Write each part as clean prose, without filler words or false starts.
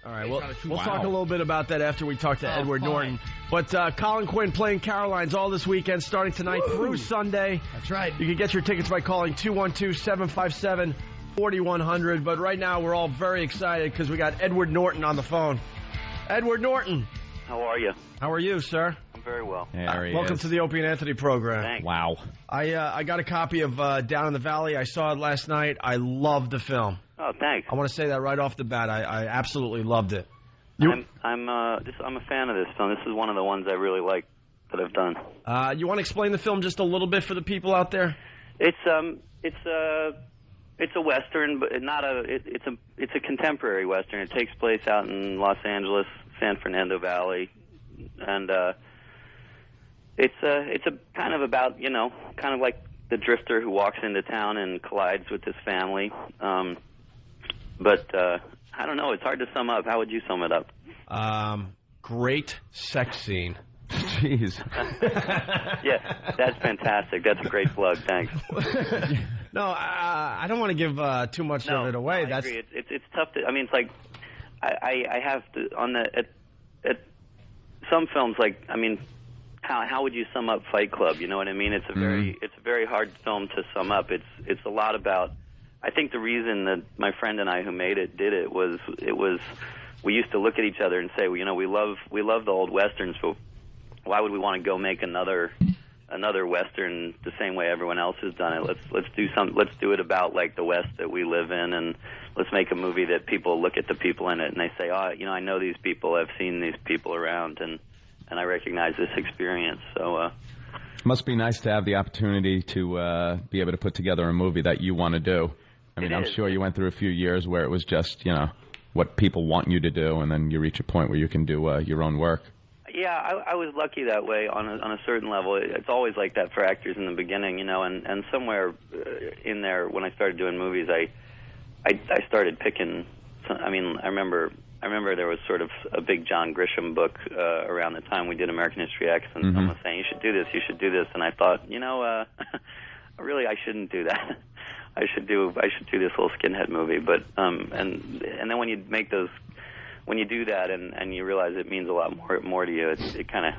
All right, well, we'll talk a little bit about that after we talk to Edward Norton. But Colin Quinn playing Caroline's all this weekend, starting tonight through Sunday. That's right. You can get your tickets by calling 212-757-4100. But right now, we're all very excited because we got Edward Norton on the phone. Edward Norton. How are you? How are you, sir? I'm very well. Welcome to the Opie and Anthony program. Thanks. Wow. I got a copy of Down in the Valley. I saw it last night. I loved the film. Oh, thanks. I want to say that right off the bat. I absolutely loved it. I'm a fan of this film. This is one of the ones I really like that I've done. You want to explain the film just a little bit for the people out there? It's a western, but it's a contemporary western. It takes place out in Los Angeles, San Fernando Valley, and it's a kind of about kind of like the drifter who walks into town and collides with his family. But I don't know. It's hard to sum up. How would you sum it up? Great sex scene. Jeez. Yeah, that's fantastic. That's a great plug. Thanks. No, I don't want to give too much of it away. I agree. It's tough to. I mean, it's like I have to at some films. Like, I mean, how would you sum up Fight Club? You know what I mean? It's a very hard film to sum up. It's a lot about. I think the reason that my friend and I who made it did it was we used to look at each other and say, well, we love the old westerns, but why would we want to go make another western the same way everyone else has done it? Let's do it about like the West that we live in, and let's make a movie that people look at the people in it and they say, oh, I know these people, I've seen these people around, and I recognize this experience. So it must be nice to have the opportunity to be able to put together a movie that you want to do. I mean, I'm sure you went through a few years where it was just, what people want you to do, and then you reach a point where you can do your own work. Yeah, I was lucky that way on a certain level. It's always like that for actors in the beginning, and somewhere in there when I started doing movies, I started picking. I mean, I remember there was sort of a big John Grisham book around the time we did American History X, and someone was saying, you should do this, and I thought, really I shouldn't do that. I should do this little skinhead movie, but and then when you make those. When you do that and you realize it means a lot more to you, it kind of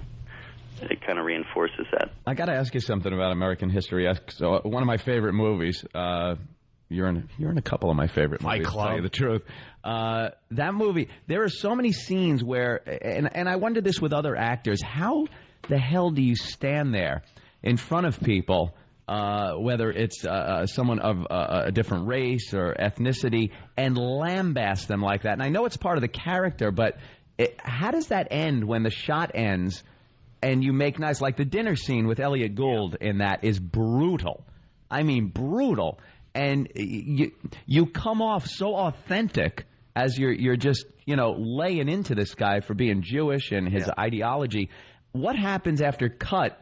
reinforces that. I got to ask you something about American History X. So one of my favorite movies. You're in a couple of my favorite movies. Fight Club. To tell you the truth. That movie. There are so many scenes where, and I wonder this with other actors. How the hell do you stand there in front of people? Whether it's someone of a different race or ethnicity, and lambast them like that. And I know it's part of the character, but how does that end when the shot ends and you make nice? Like the dinner scene with Elliot Gould in that is brutal. I mean, brutal. And you come off so authentic as you're just, laying into this guy for being Jewish and his ideology. What happens after cut?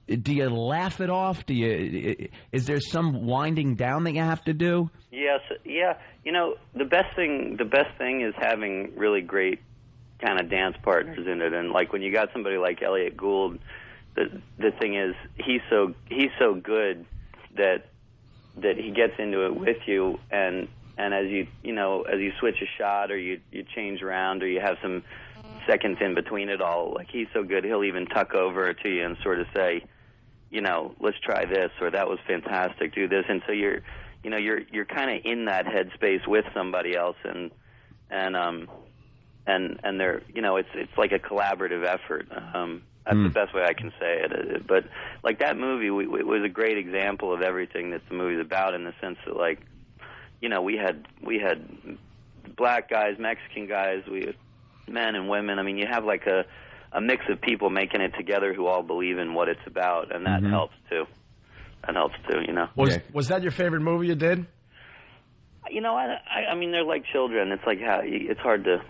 Do you laugh it off? Is there some winding down that you have to do? Yes, yeah. The best thing is having really great kind of dance partners in it, and like when you got somebody like Elliot Gould, the thing is he's so good that he gets into it with you, and as you switch a shot or you change around or you have some seconds in between it all, like he's so good he'll even tuck over to you and sort of say, let's try this, or that was fantastic, do this. And so you're kind of in that headspace with somebody else, and they're, it's like a collaborative effort. That's the best way I can say it. But like that movie, it was a great example of everything that the movie's about, in the sense that, like, we had black guys, Mexican guys, we had men and women. I mean, you have like a mix of people making it together who all believe in what it's about, and that helps too. That helps too, Was that your favorite movie you did? I mean, they're like children. It's like it's hard to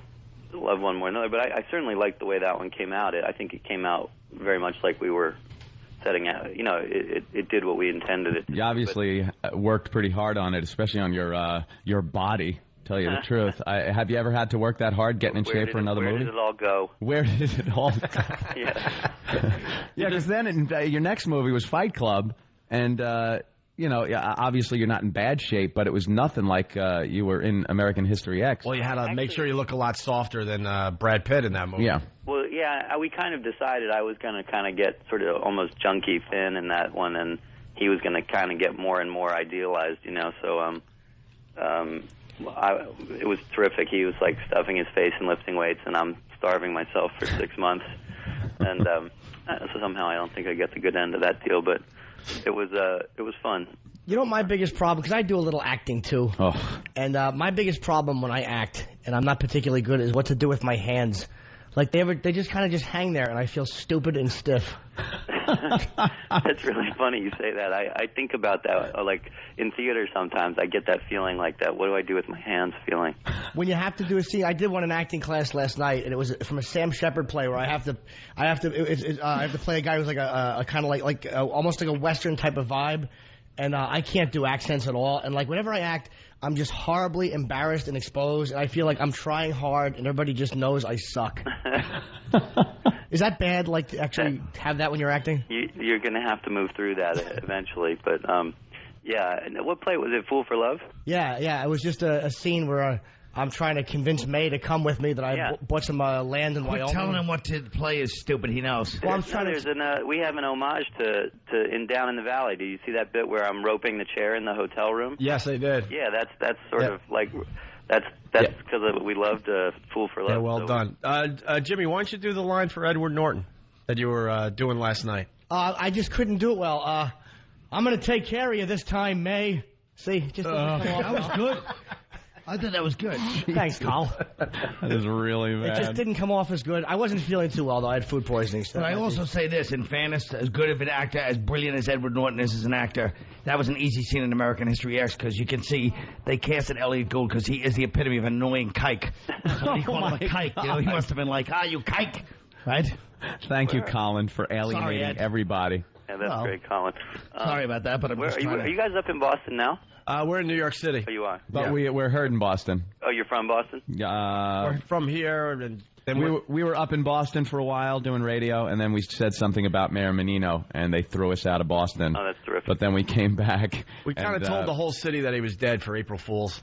love one more than another, but I certainly liked the way that one came out. I think it came out very much like we were setting out. It did what we intended it to. You obviously worked pretty hard on it, especially on your body. Tell you the truth. Have you ever had to work that hard getting in shape for another movie? Where did it all go? Where did it all go? Yeah. Yeah, because then your next movie was Fight Club, and obviously you're not in bad shape, but it was nothing like you were in American History X. Well, you had to make sure you look a lot softer than Brad Pitt in that movie. Yeah. Well, yeah, we kind of decided I was going to kind of get sort of almost junky thin in that one, and he was going to kind of get more and more idealized, So it was terrific. He was like stuffing his face and lifting weights, and I'm starving myself for 6 months. And so somehow I don't think I get the good end of that deal, but it was fun. You know what my biggest problem, because I do a little acting too, and my biggest problem when I act, and I'm not particularly good, is what to do with my hands. Like they just kind of just hang there, and I feel stupid and stiff. That's really funny you say that. I think about that, like in theater sometimes. I get that feeling like that. What do I do with my hands feeling? When you have to do a scene, I did one in acting class last night, and it was from a Sam Shepard play where I have to play a guy who's like a kind of like almost like a Western type of vibe, and I can't do accents at all. And like whenever I act, I'm just horribly embarrassed and exposed, and I feel like I'm trying hard, and everybody just knows I suck. Is that bad, like, to actually have that when you're acting? You're going to have to move through that eventually, but, yeah. And what play was it, Fool for Love? Yeah. It was just a scene where I'm trying to convince May to come with me that I bought some land in Wyoming. Telling him what to play is stupid. He knows. Well, I'm trying we have an homage to Down in the Valley. Did you see that bit where I'm roping the chair in the hotel room? Yes, I did. Yeah, that's sort of like that's because we loved Fool for Love. Yeah, well done. Jimmy, why don't you do the line for Edward Norton that you were doing last night? I just couldn't do it well. I'm going to take care of you this time, May. See, just that was good. I thought that was good. Thanks, Carl. That is really bad. It just didn't come off as good. I wasn't feeling too well, though. I had food poisoning. So but I also say this, in fairness, as good of an actor, as brilliant as Edward Norton is as an actor, that was an easy scene in American History X, because you can see they casted Elliot Gould because he is the epitome of an annoying kike. Somebody called him a kike. He must have been like, you kike. Right? Thank you, Colin, for alienating everybody. Yeah, that's great, Colin. Sorry about that, but I'm just are you guys up in Boston now? We're in New York City. Oh, you are? But we're heard in Boston. Oh, you're from Boston? We're from here. And we were up in Boston for a while doing radio, and then we said something about Mayor Menino, and they threw us out of Boston. Oh, that's terrific. But then we came back. We kind of told the whole city that he was dead for April Fools.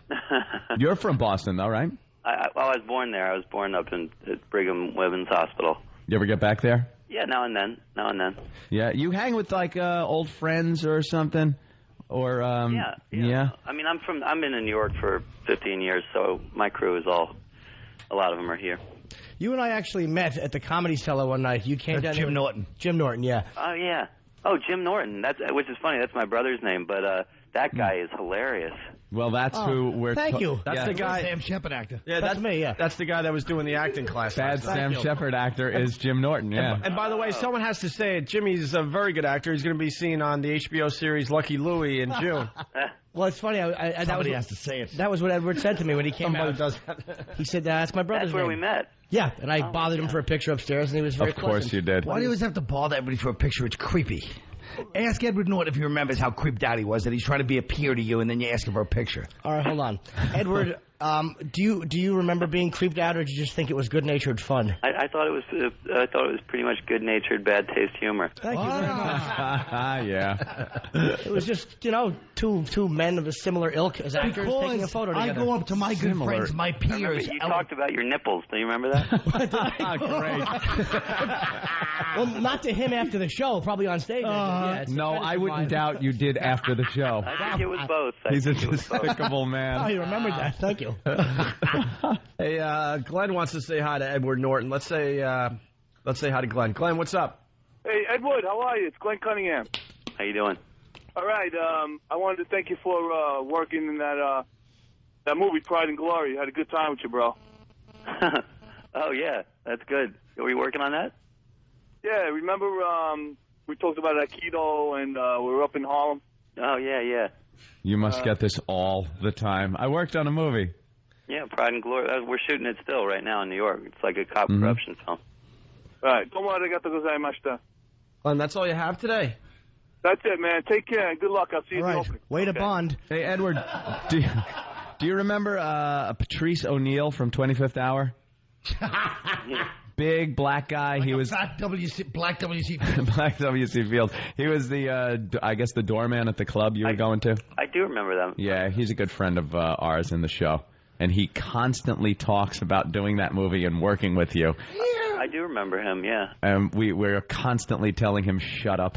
You're from Boston, though, right? I was born there. I was born up at Brigham Women's Hospital. You ever get back there? Yeah, now and then. Yeah, you hang with, like, old friends or something? Or yeah. I mean, I'm in New York for 15 years, so my crew is a lot of them are here. You and I actually met at the Comedy Cellar one night. You came down. Jim Norton. Jim Norton, yeah. Oh yeah. Oh, Jim Norton. Which is funny. That's my brother's name, but that guy is hilarious. Well, that's who we're... Thank you. That's the guy... Sam Shepard actor. Yeah, that's me, yeah. That's the guy that was doing the acting class. Bad Sam Shepard actor is Jim Norton, yeah. And by the way, someone has to say it. Jimmy's a very good actor. He's going to be seen on the HBO series Lucky Louie in June. Well, it's funny. Somebody has to say it. That was what Edward said to me when he came Somebody out. does that. He said, that's my brother's That's where name. we met. Yeah, and I bothered him for a picture upstairs, and he was very Of course pleasant. you did. Why do you always have to bother everybody for a picture? It's creepy. Ask Edward Norton if he remembers how creeped out he was, that he's trying to be a peer to you, and then you ask him for a picture. All right, hold on. Edward, do you remember being creeped out, or did you just think it was good-natured fun? I thought it was pretty much good-natured, bad taste humor. Thank you very much. Yeah. It was just, two men of a similar ilk as actors taking a photo together. I go up to my good friends, my peers. You talked about your nipples. Do you remember that? Great. Well, not to him after the show, probably on stage. No, I wouldn't doubt you did after the show. I think it was both. He's a despicable man. Oh, you remembered that. Thank you. Hey, Glenn wants to say hi to Edward Norton. Let's say hi to Glenn. Glenn, what's up? Hey, Edward, how are you? It's Glenn Cunningham. How you doing? All right. I wanted to thank you for working in that movie, Pride and Glory. I had a good time with you, bro. Oh, yeah. That's good. Are we working on that? Yeah, remember we talked about Aikido and we were up in Harlem? Oh, yeah. You must get this all the time. I worked on a movie. Yeah, Pride and Glory. We're shooting it still right now in New York. It's like a cop corruption film. All right. Domo arigato gozaimashita. Glenn, that's all you have today? That's it, man. Take care and good luck. I'll see you All in the right. opening. Way to bond. Hey, Edward, do you remember Patrice O'Neill from 25th Hour? big black guy. Like he was fat black WC. Black W.C. Fields. He was the, I guess, the doorman at the club you were going to. I do remember them. Yeah, he's a good friend of ours in the show, and he constantly talks about doing that movie and working with you. I do remember him. Yeah. And we're constantly telling him, "Shut up."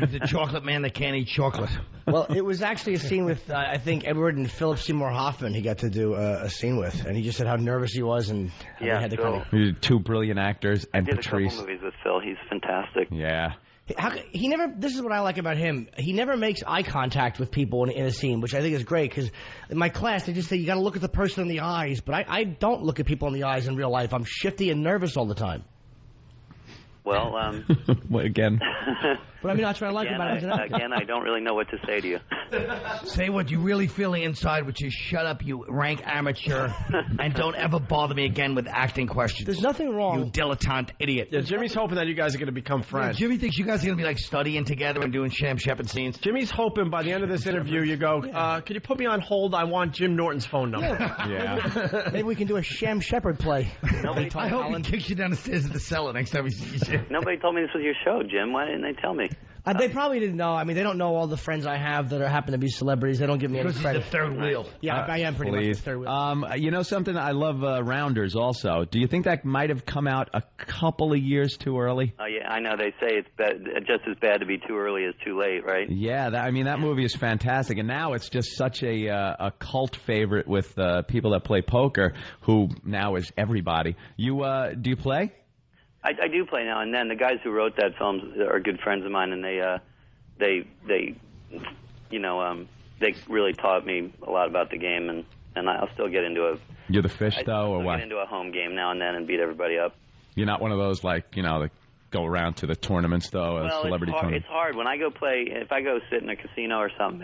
He's a chocolate man that can't eat chocolate. Well, it was actually a scene with, I think, Edward and Philip Seymour Hoffman he got to do a scene with. And he just said how nervous he was and how they had to kind of... Two brilliant actors, and I did Patrice. a couple movies with Phil. He's fantastic. Yeah. He never. This is what I like about him. He never makes eye contact with people in a scene, which I think is great. Because in my class, they just say you got to look at the person in the eyes, but I don't look at people in the eyes in real life. I'm shifty and nervous all the time. Well, again. But I mean, that's what I like about him. Again, I don't really know what to say to you. Say what you really feeling inside, which is shut up, you rank amateur, and don't ever bother me again with acting questions. There's nothing wrong. You dilettante idiot. Yeah, Jimmy's hoping that you guys are going to become friends. Jimmy thinks you guys are going to be like studying together and doing Sam Shepard scenes. Jimmy's hoping by the end of this interview you go, can you put me on hold? I want Jim Norton's phone number. Yeah. Maybe we can do a Sham Shepard play. I hope he kicks you down the stairs at the cellar next time he sees you. Nobody told me this was your show, Jim. Why didn't they tell me? They probably didn't know. I mean, they don't know all the friends I have that happen to be celebrities. They don't give me any Because credit. he's the third wheel. Yeah, I am pretty much the third wheel. You know something? I love Rounders also. Do you think that might have come out a couple of years too early? Oh, yeah, I know. They say it's just as bad to be too early as too late, right? Yeah, that movie is fantastic. And now it's just such a cult favorite with people that play poker, who now is everybody. Do you play? I do play now and then. The guys who wrote that film are good friends of mine, and they really taught me a lot about the game, and I'll still get into a. You're the fish, though, or what? Get into a home game now and then and beat everybody up. You're not one of those that go around to the tournaments, though. Well, celebrity tournament. It's hard when I go play. If I go sit in a casino or something,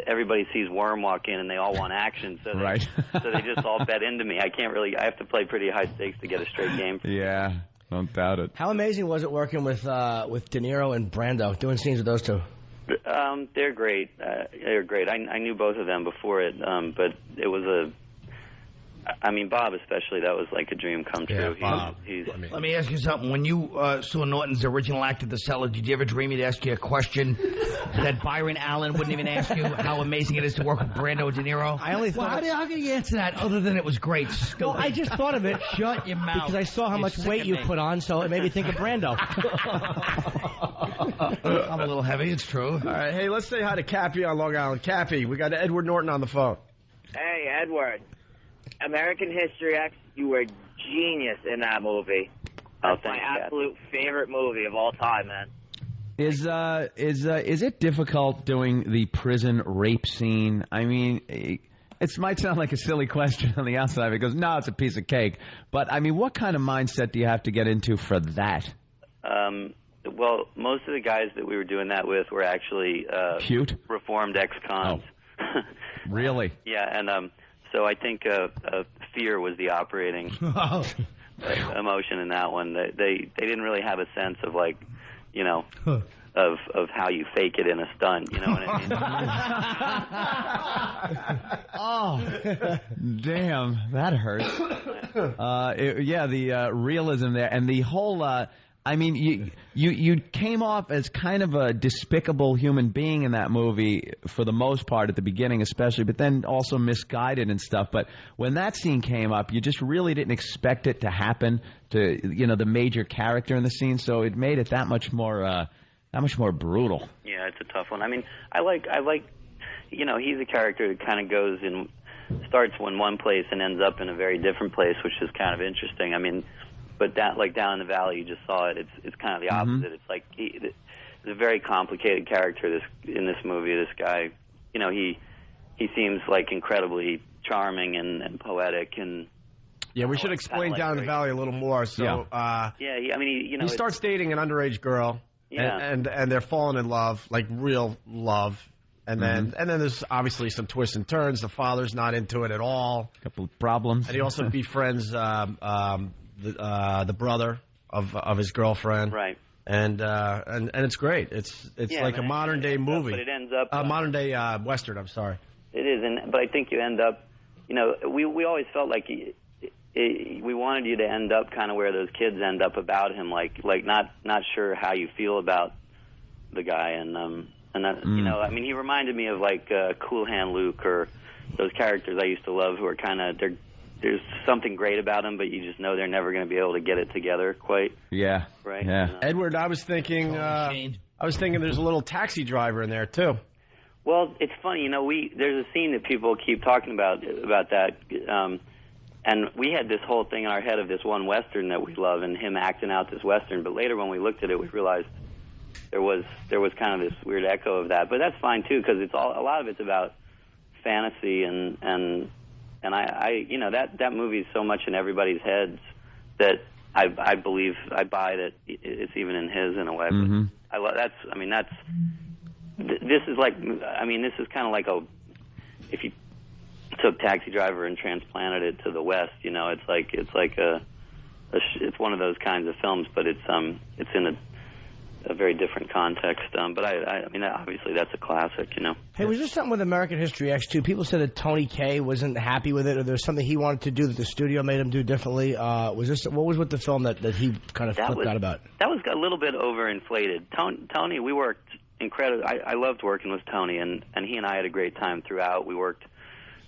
everybody sees Worm walk in and they all want action, so right. So they just all bet into me. I can't really. I have to play pretty high stakes to get a straight game. Yeah, don't doubt it. How amazing was it working with De Niro and Brando, doing scenes with those two? They're great. They're great. I knew both of them before it, but it was a. I mean, Bob especially, that was like a dream come true. Yeah, Bob. Let me ask you something. When you saw Norton's original act at the cellar, did you ever dream he'd ask you a question that Byron Allen wouldn't even ask you? How amazing it is to work with Brando De Niro? I only thought. How can you answer that other than it was great? Well, I just thought of it. Shut your mouth. Because I saw how much weight you put on, so it made me think of Brando. I'm a little heavy, it's true. All right, hey, let's say hi to Cappy on Long Island. Cappy, we got Edward Norton on the phone. Hey, Edward. American History X, you were genius in that movie. That's my absolute favorite movie of all time, man. Is it difficult doing the prison rape scene? I mean, it might sound like a silly question on the outside because no, it's a piece of cake. But I mean, what kind of mindset do you have to get into for that? Well, most of the guys that we were doing that with were actually cute, reformed ex-cons. Oh. Really? Yeah, and so I think fear was the operating emotion in that one. They didn't really have a sense of of how you fake it in a stunt. You know what I mean? Oh, damn, that hurts. The realism there and the whole. I mean, you came off as kind of a despicable human being in that movie for the most part at the beginning especially, but then also misguided and stuff. But when that scene came up, you just really didn't expect it to happen to, the major character in the scene, so it made it that much more brutal. Yeah, it's a tough one. I mean, I like he's a character that kind of starts in one place and ends up in a very different place, which is kind of interesting. I mean, but that, down in the valley, you just saw it. It's kind of the opposite. Mm-hmm. It's like he's a very complicated character. In this movie, this guy, he seems like incredibly charming and poetic and. Yeah, we should explain down in the valley a little more. So, he starts dating an underage girl, and they're falling in love, like real love. And then there's obviously some twists and turns. The father's not into it at all. A couple of problems. And he also befriends the brother of his girlfriend, right? And it's great. It's like a modern day movie, but it ends up modern day western. I'm sorry. It is, but I think you end up, we always felt like we wanted you to end up kind of where those kids end up about him, like not sure how you feel about the guy, and that, you know, I mean, he reminded me of like Cool Hand Luke or those characters I used to love who are kind of there's something great about them, but you just know they're never going to be able to get it together quite. Yeah. Right. Yeah. Edward, I was thinking there's a little Taxi Driver in there too. Well, it's funny, you know, there's a scene that people keep talking about that, and we had this whole thing in our head of this one Western that we love and him acting out this Western, but later when we looked at it, we realized there was kind of this weird echo of that, but that's fine too, because a lot of it's about fantasy and I you know, that movie is so much in everybody's heads that I believe, I buy that it's even in his in a way. Mm-hmm. But this is like, I mean, this is kind of like if you took Taxi Driver and transplanted it to the West, you know, it's one of those kinds of films, but it's in a very different context. But I mean, obviously that's a classic, you know. Hey, was there something with American History X too? People said that Tony Kaye wasn't happy with it, or there was something he wanted to do that the studio made him do differently. What was with the film that he kind of flipped out about? That was a little bit overinflated. Tony, we worked incredible. I loved working with Tony, and he and I had a great time throughout. We worked,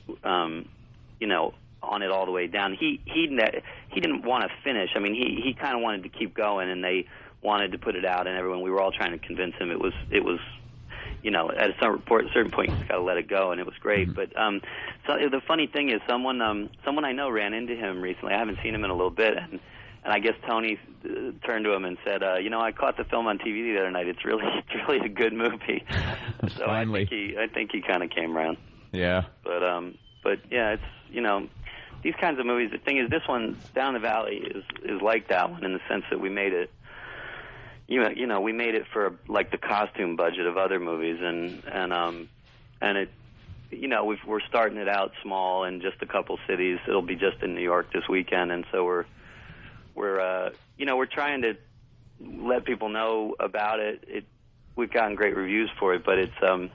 you know, on it all the way down. He didn't want to finish. I mean, he kind of wanted to keep going, and they wanted to put it out, and we were all trying to convince him it was, you know, at a certain point you just got to let it go, and it was great. But so the funny thing is, someone I know ran into him recently. I haven't seen him in a little bit, and I guess Tony turned to him and said, you know, I caught the film on TV the other night. It's really a good movie. So Finally. I think he kind of came around. Yeah. But yeah, it's, you know, these kinds of movies. The thing is, this one, Down the Valley, is like that one in the sense that we made it. You know, we made it for like the costume budget of other movies, and it, you know, we're starting it out small in just a couple cities. It'll be just in New York this weekend, and so we're you know, we're trying to let people know about it. We've gotten great reviews for it, but it's I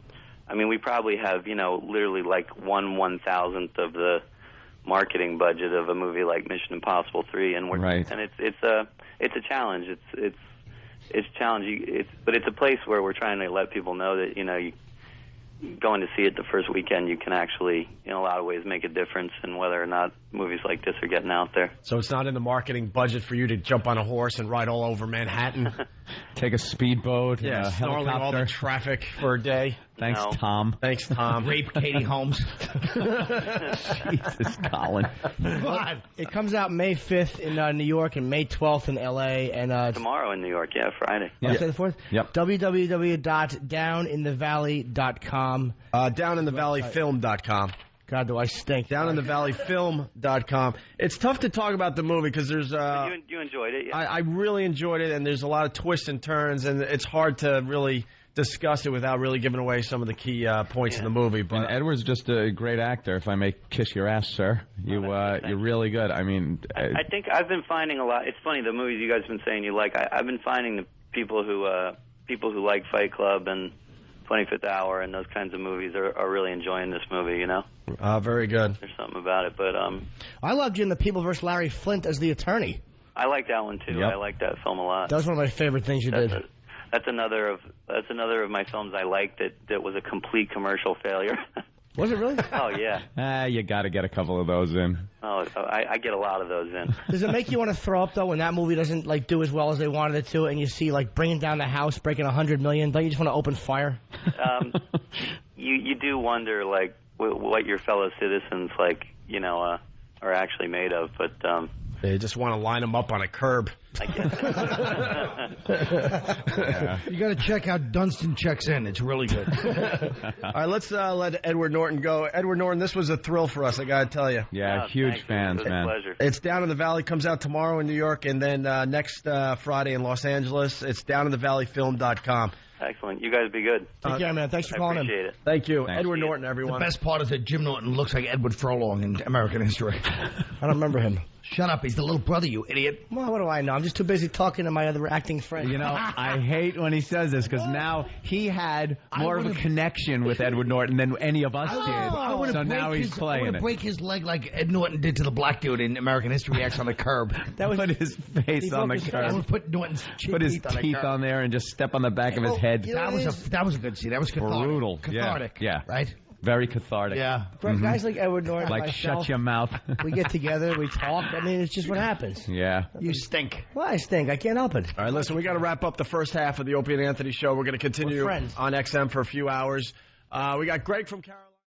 mean, we probably have, you know, literally like 1/1000th of the marketing budget of a movie like Mission Impossible 3, and it's a challenge. It's challenging. But it's a place where we're trying to let people know that, you know, going to see it the first weekend, you can actually, in a lot of ways, make a difference in whether or not movies like this are getting out there. So it's not in the marketing budget for you to jump on a horse and ride all over Manhattan? Take a speedboat, yeah, snarling all the traffic for a day. Thanks, Tom. Thanks, Tom. Rape Katie Holmes. Jesus, Colin. It comes out May 5th in New York and May 12th in L.A. and tomorrow in New York, yeah, Friday. Yeah. Say the 4th? Yep. www.downinthevalley.com. Downinthevalleyfilm.com. God, do I stink. Downinthevalleyfilm.com. It's tough to talk about the movie because there's... you enjoyed it, yeah? I really enjoyed it, and there's a lot of twists and turns, and it's hard to really discuss it without really giving away some of the key points in the movie. But and Edward's just a great actor, if I may kiss your ass, sir. You're really good. I mean... I think I've been finding a lot... It's funny, the movies you guys have been saying you like, I've been finding the people who like Fight Club and 25th Hour and those kinds of movies are really enjoying this movie, you know? Very good. There's something about it, but... I loved you in The People vs. Larry Flint as the attorney. I like that one, too. Yep. I like that film a lot. That was one of my favorite things you did. That's another of my films I liked that was a complete commercial failure. Was it really? Oh, yeah. You got to get a couple of those in. Oh, I get a lot of those in. Does it make you want to throw up, though, when that movie doesn't like do as well as they wanted it to, and you see, like, Bringing Down the House, breaking $100 million? Don't you just want to open fire? You do wonder, like, what your fellow citizens, like, you know, are actually made of, but... They just want to line them up on a curb. I guess. You got to check out Dunstan Checks In. It's really good. All right, let's let Edward Norton go. Edward Norton, this was a thrill for us, I got to tell you. Yeah, huge fans, man. Pleasure. It's Down in the Valley, comes out tomorrow in New York, and then next Friday in Los Angeles. It's downinthevalleyfilm.com. Excellent. You guys be good. Take care, man. Thanks for calling in. I appreciate it. Thank you. Thanks. Edward Norton, everyone. The best part is that Jim Norton looks like Edward Furlong in American history. I don't remember him. Shut up. He's the little brother, you idiot. Well, what do I know? I'm just too busy talking to my other acting friends. You know, I hate when he says this because now he had more of a connection with Edward Norton than any of us did. So now he's playing I want to break his leg like Ed Norton did to the black dude in American History X on the curb. That was put his face on the curb. I would put Norton's put his teeth on there and just step on the back of his head. That was a good scene. That was cathartic. Brutal. Cathartic. Yeah. Right? Very cathartic. Yeah. Guys like Edward Norton, like myself, shut your mouth. we get together, we talk. I mean, it's just what happens. Yeah. You stink. Well, I stink. I can't help it. All right, listen, we got to wrap up the first half of the Opie and Anthony show. We're going to continue on XM for a few hours. We got Greg from Carolina.